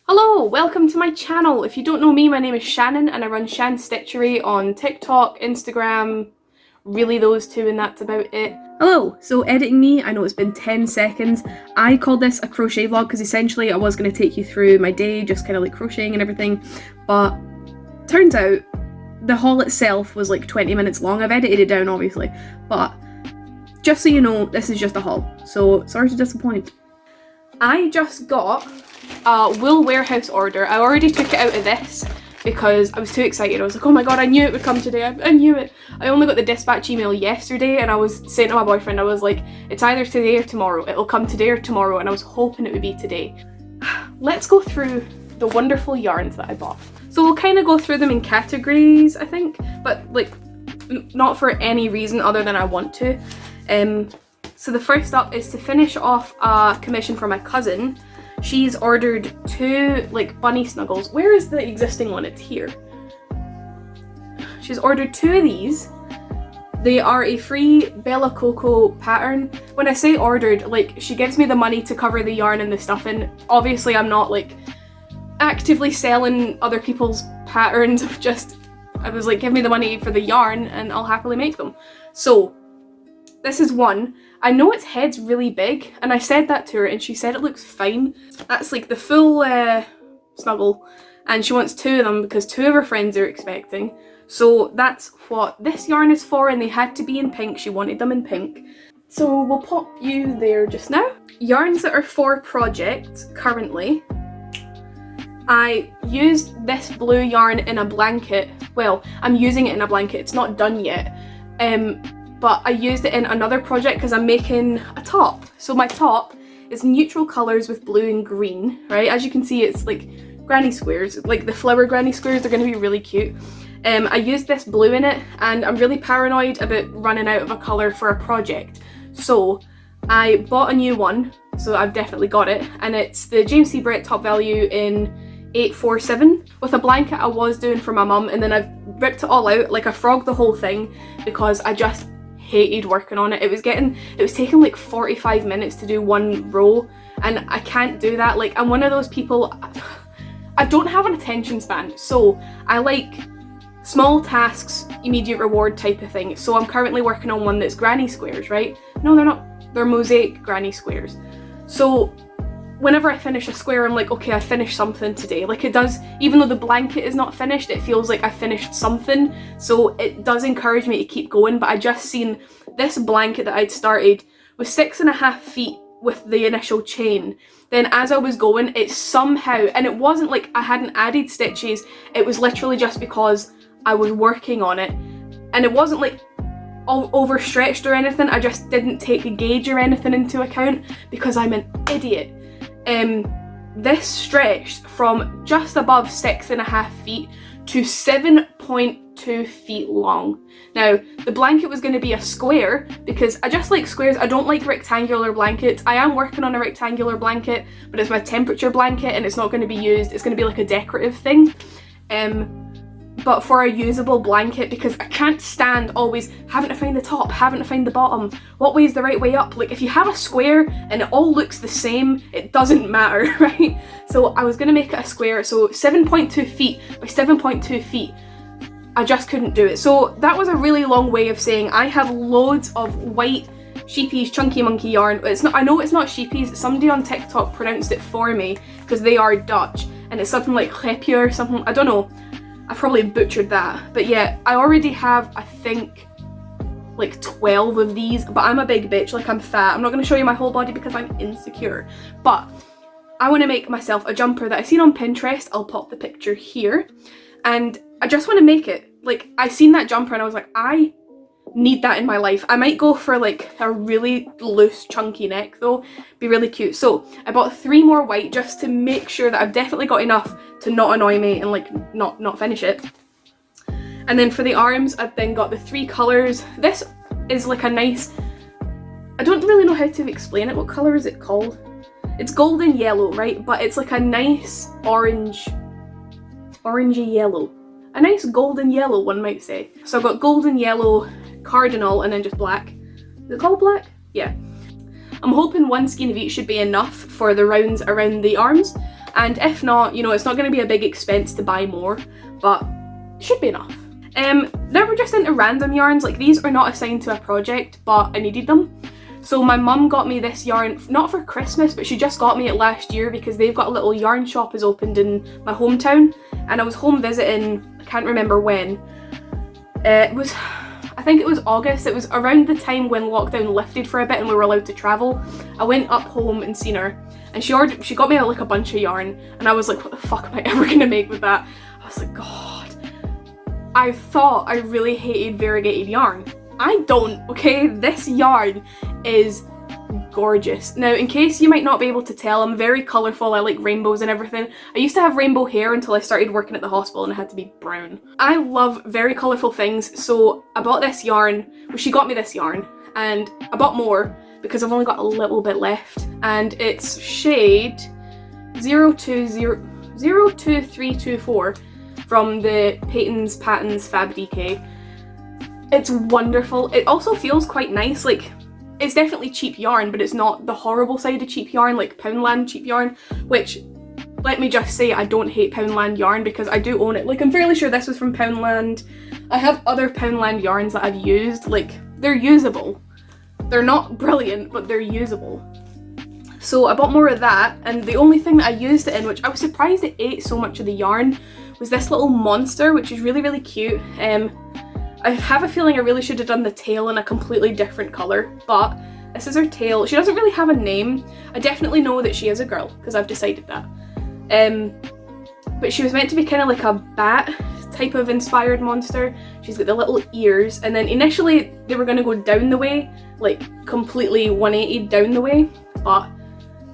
Hello, welcome to my channel. If you don't know me, my name is Shannon and I run shansstitchery on TikTok, Instagram, really those two, and that's about it. Hello, so editing me, I know it's been 10 seconds. I called this a crochet vlog because essentially I was going to take you through my day, just kind of like crocheting and everything, but turns out the haul itself was like 20 minutes long. I've edited it down obviously, but just so you know, this is just a haul, so sorry to disappoint. I just got a wool warehouse order. I already took it out of this because I was too excited. I was like, oh my god, I knew it would come today. I knew it. I only got the dispatch email yesterday and I was saying to my boyfriend, I was like, it's either today or tomorrow. It'll come today or tomorrow, and I was hoping it would be today. Let's go through the wonderful yarns that I bought. So we'll kind of go through them in categories, I think, but like not for any reason other than I want to. So the first up is to finish off a commission for my cousin. She's ordered 2 like bunny snuggles. Where is the existing one? It's here. She's ordered 2 of these. They are a free Bella Coco pattern. When I say ordered, like she gives me the money to cover the yarn and the stuff, and obviously I'm not like actively selling other people's patterns. I was like, give me the money for the yarn and I'll happily make them. So this is one. I know its head's really big, and I said that to her and she said it looks fine. That's like the full snuggle, and she wants 2 of them because 2 of her friends are expecting. So that's what this yarn is for, and they had to be in pink. She wanted them in pink. So we'll pop you there just now. Yarns that are for projects currently. I used this blue yarn in a blanket. Well, I'm using it in a blanket. It's not done yet. But I used it in another project because I'm making a top. So my top is neutral colours with blue and green, right? As you can see, it's like granny squares, like the flower granny squares. They're going to be really cute. I used this blue in it, and I'm really paranoid about running out of a colour for a project. So I bought a new one, so I've definitely got it, and it's the James C. Brett Top Value in 847 with a blanket I was doing for my mum, and then I've ripped it all out. Like I frogged the whole thing because I just hated working on it. It was taking like 45 minutes to do one row, and I can't do that. Like I'm one of those people, I don't have an attention span, so I like small tasks, immediate reward type of thing. So I'm currently working on one that's granny squares, right? No, they're not. They're mosaic granny squares. So whenever I finish a square, I'm like, okay, I finished something today. Like it does, even though the blanket is not finished, it feels like I finished something. So it does encourage me to keep going. But I just seen this blanket that I'd started was 6.5 feet with the initial chain. Then as I was going, it somehow, and it wasn't like I hadn't added stitches, it was literally just because I was working on it. And it wasn't like all overstretched or anything. I just didn't take a gauge or anything into account because I'm an idiot. This stretched from just above 6.5 feet to 7.2 feet long. Now, the blanket was going to be a square because I just like squares. I don't like rectangular blankets. I am working on a rectangular blanket, but it's my temperature blanket and it's not going to be used. It's going to be like a decorative thing. But for a usable blanket, because I can't stand always having to find the top, having to find the bottom, what way is the right way up? Like if you have a square and it all looks the same, it doesn't matter, right? So I was gonna make it a square, so 7.2 feet by 7.2 feet. I just couldn't do it. So that was a really long way of saying I have loads of white Sheepies Chunky Monkey yarn. It's not, I know it's not Sheepies, somebody on TikTok pronounced it for me because they are Dutch, and it's something like Glepje or something, I don't know. I probably butchered that, but yeah, I already have, I think, like 12 of these, but I'm a big bitch, like I'm fat. I'm not going to show you my whole body because I'm insecure, but I want to make myself a jumper that I seen on Pinterest. I'll pop the picture here, and I just want to make it. Like, I seen that jumper and I was like, I need that in my life. I might go for like a really loose chunky neck though, be really cute. So I bought 3 more white just to make sure that I've definitely got enough to not annoy me and like not finish it. And then for the arms, I've then got the 3 colours. This is like a nice, I don't really know how to explain it. What colour is it called? It's golden yellow, right? But it's like a nice orangey yellow. A nice golden yellow, one might say. So I've got golden yellow, cardinal, and then just black. Is it called black? Yeah. I'm hoping one skein of each should be enough for the rounds around the arms, and if not, you know, it's not going to be a big expense to buy more, but it should be enough. Now we're just into random yarns. Like, these are not assigned to a project, but I needed them. So my mum got me this yarn, not for Christmas, but she just got me it last year because they've got a little yarn shop has opened in my hometown, and I was home visiting, I can't remember when. I think it was August. It was around the time when lockdown lifted for a bit and we were allowed to travel. I went up home and seen her, and she got me like a bunch of yarn, and I was like, what the fuck am I ever gonna make with that? I was like, God. I thought I really hated variegated yarn. I don't, okay? This yarn is gorgeous. Now, in case you might not be able to tell, I'm very colourful. I like rainbows and everything. I used to have rainbow hair until I started working at the hospital and it had to be brown. I love very colourful things, so I bought this yarn. Well, she got me this yarn, and I bought more because I've only got a little bit left, and it's shade 02324 from the Peyton's Patterns Fab DK. It's wonderful. It also feels quite nice. Like, it's definitely cheap yarn, but it's not the horrible side of cheap yarn, like Poundland cheap yarn, which, let me just say, I don't hate Poundland yarn because I do own it. Like, I'm fairly sure this was from Poundland. I have other Poundland yarns that I've used. Like, they're usable. They're not brilliant, but they're usable. So I bought more of that, and the only thing that I used it in, which I was surprised it ate so much of the yarn, was this little monster, which is really, really cute. I have a feeling I really should have done the tail in a completely different colour, but this is her tail. She doesn't really have a name. I definitely know that she is a girl, because I've decided that. But she was meant to be kind of like a bat type of inspired monster. She's got the little ears, and then initially they were going to go down the way, like completely 180 down the way, but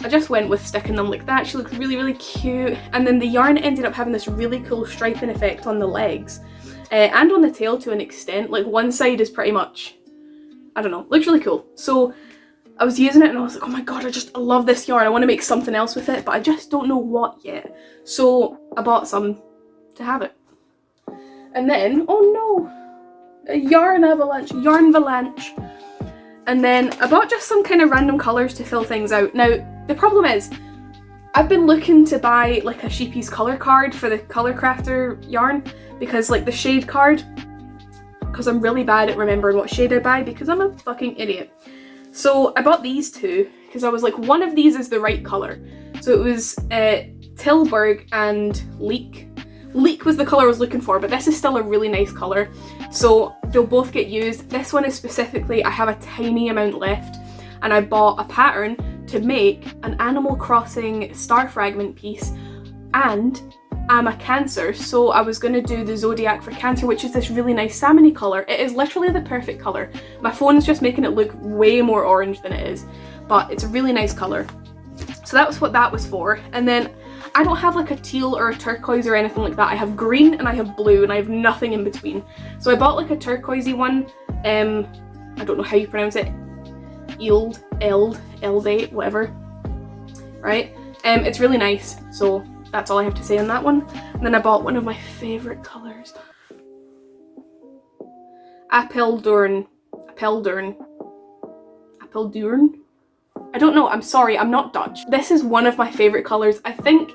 I just went with sticking them like that. She looked really, really cute, and then the yarn ended up having this really cool striping effect on the legs. And on the tail to an extent. Like, one side is pretty much, I don't know, looks really cool. So I was using it and I was like, oh my god, I love this yarn. I want to make something else with it, but I just don't know what yet. So I bought some to have it. And then, oh no, a yarn avalanche. And then I bought just some kind of random colours to fill things out. Now, the problem is, I've been looking to buy like a Sheepy's colour card for the Colour Crafter yarn, because like the shade card, because I'm really bad at remembering what shade I buy because I'm a fucking idiot. So I bought these two because I was like, one of these is the right colour. So it was Tilburg and Leek. Leek was the colour I was looking for, but this is still a really nice colour. So they'll both get used. This one is specifically, I have a tiny amount left, and I bought a pattern to make an Animal Crossing star fragment piece, and I'm a Cancer, so I was going to do the Zodiac for Cancer, which is this really nice salmony colour. It is literally the perfect colour. My phone is just making it look way more orange than it is, but it's a really nice colour. So that was what that was for. And then I don't have like a teal or a turquoise or anything like that. I have green and I have blue, and I have nothing in between. So I bought like a turquoisey one. I don't know how you pronounce it. Elde, whatever. Right? It's really nice. So that's all I have to say on that one. And then I bought one of my favourite colours. Apeldoorn. I don't know, I'm sorry, I'm not Dutch. This is one of my favourite colours, I think,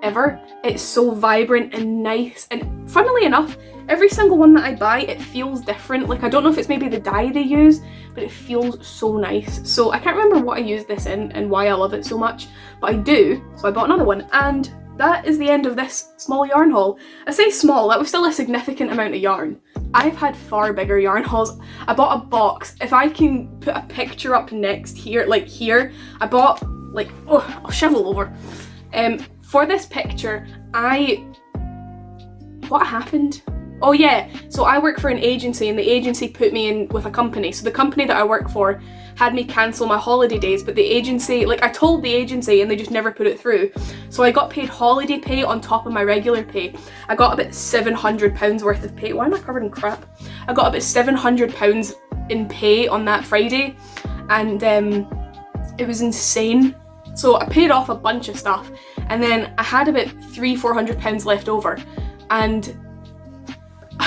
ever. It's so vibrant and nice, and funnily enough, every single one that I buy, it feels different. Like, I don't know if it's maybe the dye they use, but it feels so nice. So I can't remember what I used this in and why I love it so much, but I do, so I bought another one, and that is the end of this small yarn haul. I say small, that was still a significant amount of yarn. I've had far bigger yarn hauls. I bought a box. If I can put a picture up next here, like here, I bought like, oh, I'll shovel over. For this picture, what happened? Oh yeah, so I work for an agency, and the agency put me in with a company. So the company that I work for had me cancel my holiday days, but the agency, like, I told the agency and they just never put it through. So I got paid holiday pay on top of my regular pay. I got about £700 worth of pay. Why am I covered in crap? I got about £700 in pay on that Friday, and it was insane. So I paid off a bunch of stuff, and then I had about £300-400 left over, and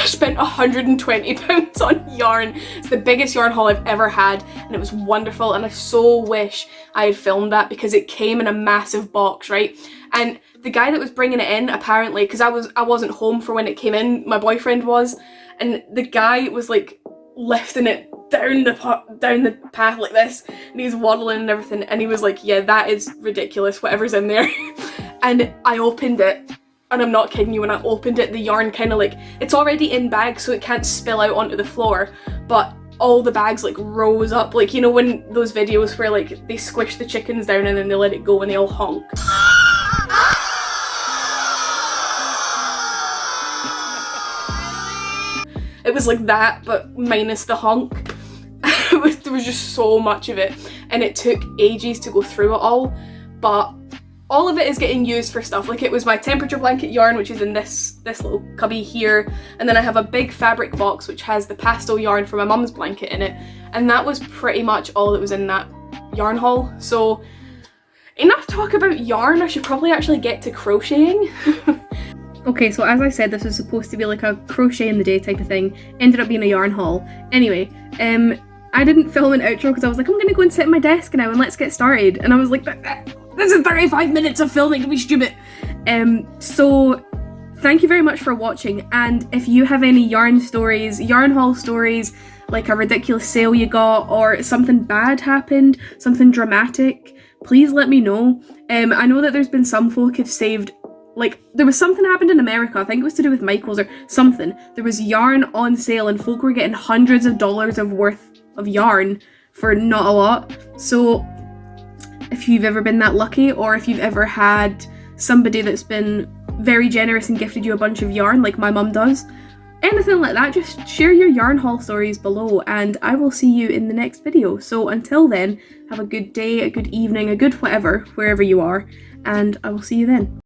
I spent £120 on yarn. It's the biggest yarn haul I've ever had, and it was wonderful, and I so wish I had filmed that because it came in a massive box, right? And the guy that was bringing it in, apparently, because I wasn't home for when it came in, my boyfriend was, and the guy was like lifting it down the path like this, and he was waddling and everything, and he was like, yeah, that is ridiculous, whatever's in there. And I opened it, and I'm not kidding you, when I opened it, the yarn kind of like, it's already in bags so it can't spill out onto the floor, but all the bags like rose up, like, you know, when those videos where like they squish the chickens down and then they let it go and they all honk. It was like that, but minus the honk. There was just so much of it, and it took ages to go through it all, but all of it is getting used for stuff. Like, it was my temperature blanket yarn, which is in this little cubby here, and then I have a big fabric box which has the pastel yarn for my mum's blanket in it, and that was pretty much all that was in that yarn haul. So enough talk about yarn, I should probably actually get to crocheting. Okay, so as I said, this was supposed to be like a crochet in the day type of thing. Ended up being a yarn haul. Anyway, I didn't film an outro because I was like, I'm gonna go and sit at my desk now and let's get started. And I was like, this is 35 minutes of filming, don't be stupid. So thank you very much for watching. And if you have any yarn stories, yarn haul stories, like a ridiculous sale you got, or something bad happened, something dramatic, please let me know. I know that there's been some folk who've saved, like, there was something happened in America, I think it was to do with Michaels or something. There was yarn on sale and folk were getting hundreds of dollars of worth of yarn for not a lot. So if you've ever been that lucky, or if you've ever had somebody that's been very generous and gifted you a bunch of yarn like my mum does, anything like that, just share your yarn haul stories below and I will see you in the next video. So until then, have a good day, a good evening, a good whatever, wherever you are, and I will see you then.